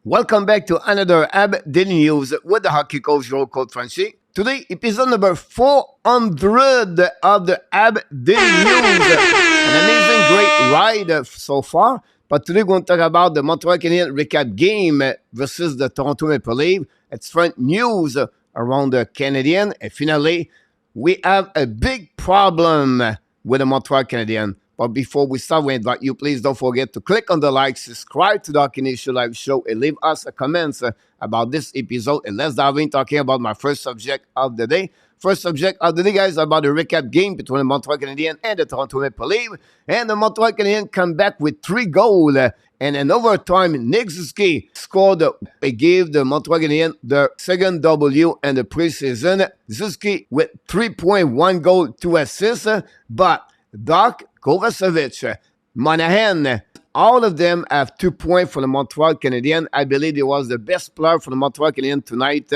Welcome back to another Ab Daily News with the hockey coach Joe Coach Franchi. Today, episode number 400 of the Ab Daily News. An amazing, great ride so far. But today, we're going to talk about the Montreal Canadiens recap game versus the Toronto Maple Leafs. It's front news around the Canadiens. And finally, we have a big problem with the Montreal Canadiens. But before we start, we invite you, please don't forget to click on the like, subscribe to the Hockey Nation Live Show, and leave us a comment about this episode. And let's dive in talking about my first subject of the day. First subject of the day, guys, about the recap game between the Montreal Canadiens and the Toronto Maple Leafs. And the Montreal Canadiens come back with 3 goals. And in overtime, Nick Suzuki scored. It gave the Montreal Canadiens the second W in the preseason. Suzuki with 3.1 goals, 2 assists. But Doc Kovacevic, Monahan, all of them have 2 points for the Montreal Canadiens. I believe he was the best player for the Montreal Canadiens tonight.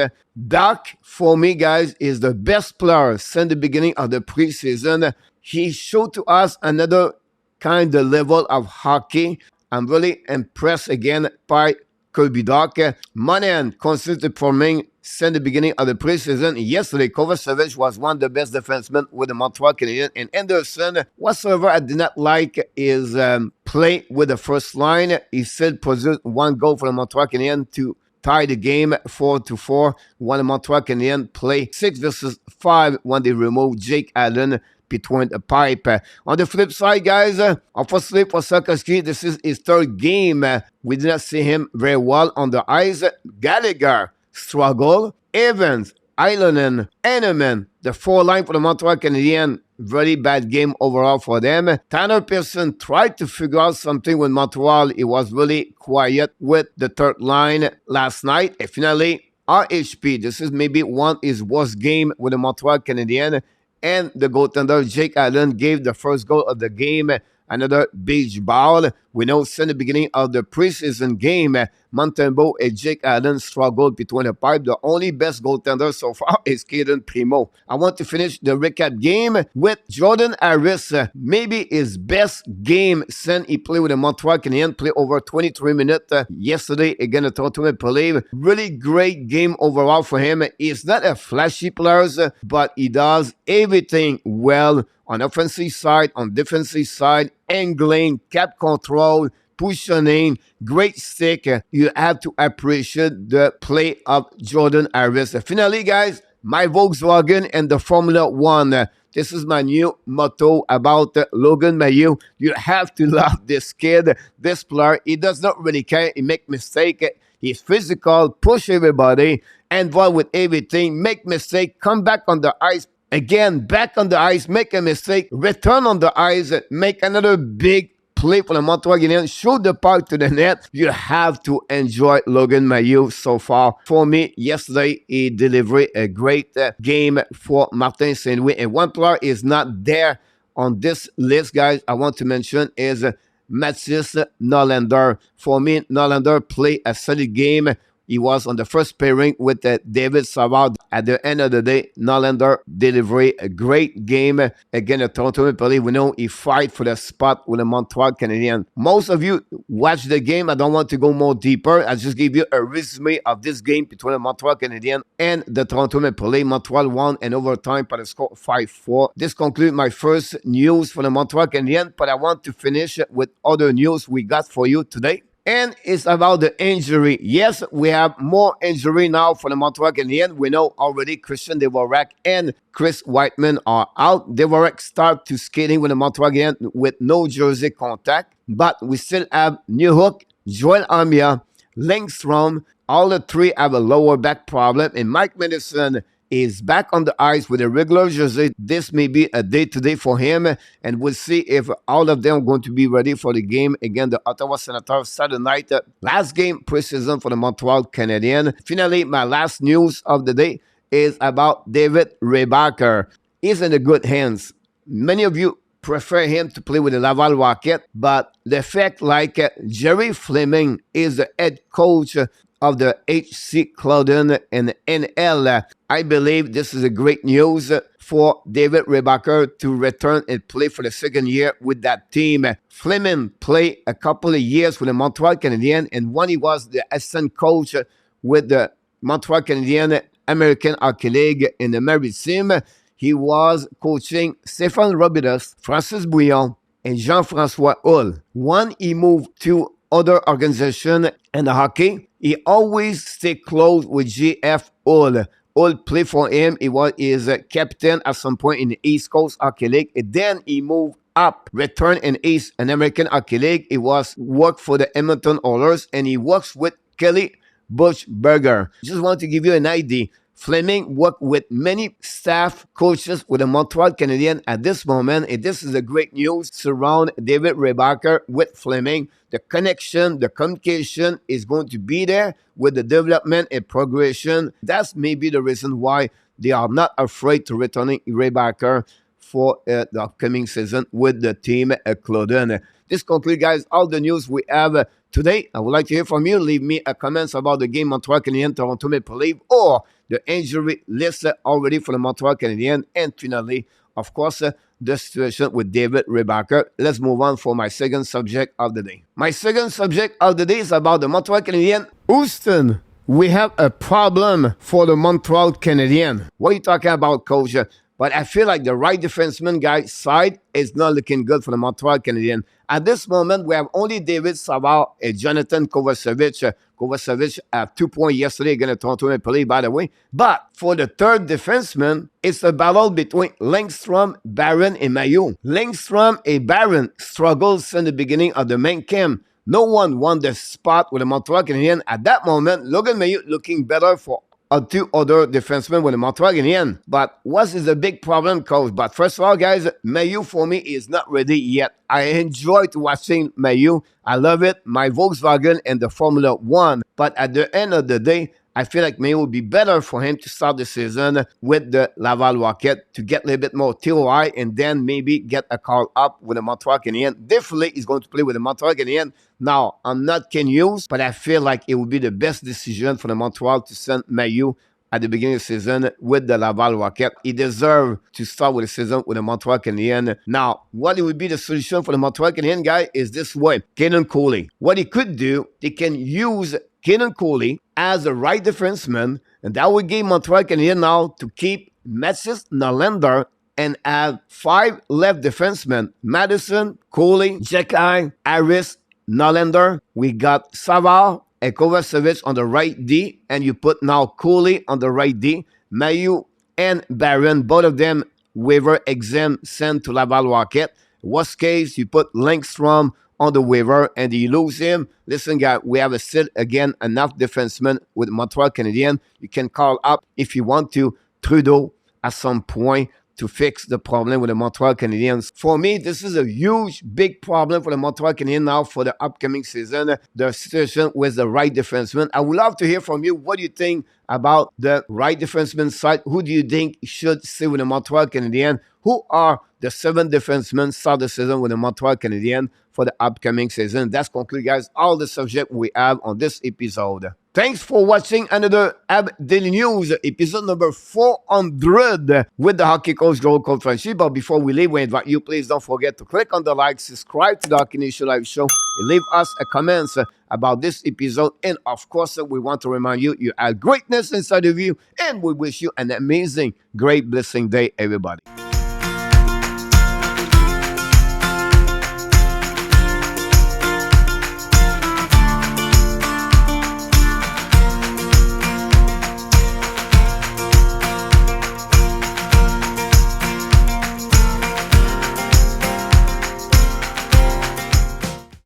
Doc, for me, guys, is the best player since the beginning of the preseason. He showed to us another kind of level of hockey. I'm really impressed again by Kirby Doc. Monahan consistently performing since the beginning of the preseason. Yesterday, Kovacevic was one of the best defensemen with the Montreal Canadiens. And Anderson, whatsoever I did not like his play with the first line. He still produced 1 goal for the Montreal Canadiens to tie the game 4-4 when the Montreal Canadiens play 6 versus 5 when they removed Jake Allen between the pipe. On the flip side, guys, unfortunately for Sarkowski, this is his 3rd game. We did not see him very well on the ice. Gallagher struggle. Evans, Ilonen, Henneman, the 4 line for the Montreal Canadiens. Very bad game overall for them. Tanner Pearson tried to figure out something with Montreal. He was really quiet with the 3rd line last night. And finally, RHP. This is maybe his worst game with the Montreal Canadiens. And the goaltender, Jake Allen, gave the first goal of the game. Another beach ball. We know since the beginning of the preseason game, Montembeault and Jake Allen struggled between the pipe. The only best goaltender so far is Caden Primo. I want to finish the recap game with Jordan Harris. Maybe his best game since he played with the Montreal Canadiens. Played over 23 minutes yesterday against the Toronto Maple Leafs. Really great game overall for him. He's not a flashy player, but he does everything well. On offensive side, on defensive side, angling, cap control, positioning, great stick. You have to appreciate the play of Jordan Harris. Finally, guys, my Volkswagen and the Formula One. This is my new motto about Logan Mailloux. You have to love this kid, this player. He does not really care. He make mistake. He's physical, push everybody, involved with everything, make mistake, come back on the ice. Again, back on the ice, make a mistake, return on the ice, make another big play for the Montreal Canadiens, shoot the puck to the net. You have to enjoy Logan Mailloux so far. For me, yesterday, he delivered a great game for Martin Saint-Louis. And one player is not there on this list, guys, I want to mention is Matthias Norlander. For me, Norlander played a solid game. He was on the first pairing with David Savard. At the end of the day, Norlander delivered a great game against the Toronto Maple Leafs. We know he fight for the spot with the Montreal Canadiens. Most of you watched the game. I don't want to go more deeper. I just give you a resume of this game between the Montreal Canadiens and the Toronto Maple Leafs. Montreal won in overtime by the score 5-4. This concludes my first news for the Montreal Canadiens, but I want to finish with other news we got for you today. And it's about the injury. Yes, we have more injury now for the Montreal Canadiens. We know already Christian Dvorak and Chris Whiteman are out. Dvorak start to skating with the Montreal Canadiens with no jersey contact. But we still have Newhook, Joel Armia, Lindstrom. All the 3 have a lower back problem. And Mike Madison is back on the ice with a regular jersey. This may be a day-to-day for him, and we'll see if all of them are going to be ready for the game against the Ottawa Senators Saturday night. Last game preseason for the Montreal Canadiens. Finally, my last news of the day is about David Rebacker. He's in the good hands. Many of you prefer him to play with the Laval Rocket, but the fact like Jerry Fleming is the head coach of the HC Clouden in NL. I believe this is a great news for David Rebacker to return and play for the second year with that team. Fleming played a couple of years with the Montreal Canadiens, and when he was the assistant coach with the Montreal Canadiens American Hockey League in the Maritime, he was coaching Stéphane Robidas, Francis Bouillon, and Jean-François Hull. When he moved to other organization in the hockey, he always stayed close with J.F. Hull. Hull played for him. He was his captain at some point in the East Coast Hockey League. And then he moved up, returned in East and American Hockey League. He was worked for the Edmonton Oilers, and he works with Kelly Buchberger. Just want to give you an idea. Fleming worked with many staff coaches with the Montreal Canadiens at this moment, and this is a great news surround David Rebacker with Fleming. The connection, the communication is going to be there with the development and progression. That's maybe the reason why they are not afraid to returning Rebacker for the upcoming season with the team at Clouden. This concludes, guys, all the news we have today. I would like to hear from you. Leave me a comments about the game Montreal Canadiens, Toronto Maple Leafs, or the injury list already for the Montreal Canadiens. And finally, of course, the situation with David Rebacker. Let's move on for my second subject of the day. My second subject of the day is about the Montreal Canadiens. Houston, we have a problem for the Montreal Canadiens. What are you talking about, coach? But I feel like the right defenseman guy's side is not looking good for the Montreal Canadiens. At this moment, we have only David Savard and Jonathan Kovacevic. Kovacevic had 2 points yesterday against Toronto Maple Leafs, by the way. But for the third defenseman, it's a battle between Lindstrom, Barron, and Mailloux. Lindstrom and Barron struggled since the beginning of the main camp. No one won the spot with the Montreal Canadiens. At that moment, Logan Mailloux looking better for two other defensemen with the Montreal Canadiens. But what is the big problem, coach? But first of all, guys, Mailloux for me is not ready yet. I enjoyed watching Mailloux. I love it. My Volkswagen and the Formula One. But at the end of the day, I feel like maybe it would be better for him to start the season with the Laval Rocket to get a little bit more TOI and then maybe get a call up with the Montreal Canadiens. Definitely he's going to play with the Montreal Canadiens. Now, I'm not Kent Hughes, but I feel like it would be the best decision for the Montreal to send Mailloux at the beginning of the season with the Laval Rocket. He deserves to start with the season with the Montreal Canadiens. Now, what it would be the solution for the Montreal Canadiens guy is this way. Kaden Cooley. What he could do, they can use Kaden Cooley as a right defenseman, and that would give Montreal Canadiens now to keep Mathis Nylander and add 5 left defensemen. Madison, Cooley, Jekai, Harris, Nylander. We got Savard and Kovacevic on the right D, and you put now Cooley on the right D. Mailloux and Barron, both of them waiver exempt sent to Laval Rocket. Worst case, you put Lindstrom on the waiver and you lose him. Listen, guys, we have still, again, enough defensemen with Montreal Canadiens. You can call up, if you want to, Trudeau at some point to fix the problem with the Montreal Canadiens. For me, this is a huge, big problem for the Montreal Canadiens now for the upcoming season. The situation with the right defenseman. I would love to hear from you. What do you think about the right defenseman side? Who do you think should stay with the Montreal Canadiens? Who are the 7 defensemen start the season with the Montreal Canadiens for the upcoming season? That's conclude, guys, all the subject we have on this episode. Thanks for watching another Habs Daily News, episode number 400 with the hockey coach, Joel Coltrane. But before we leave, we invite you, please don't forget to click on the like, subscribe to the Hockey Nation Live Show, and leave us a comment about this episode. And of course, we want to remind you, you have greatness inside of you, and we wish you an amazing, great, blessing day, everybody.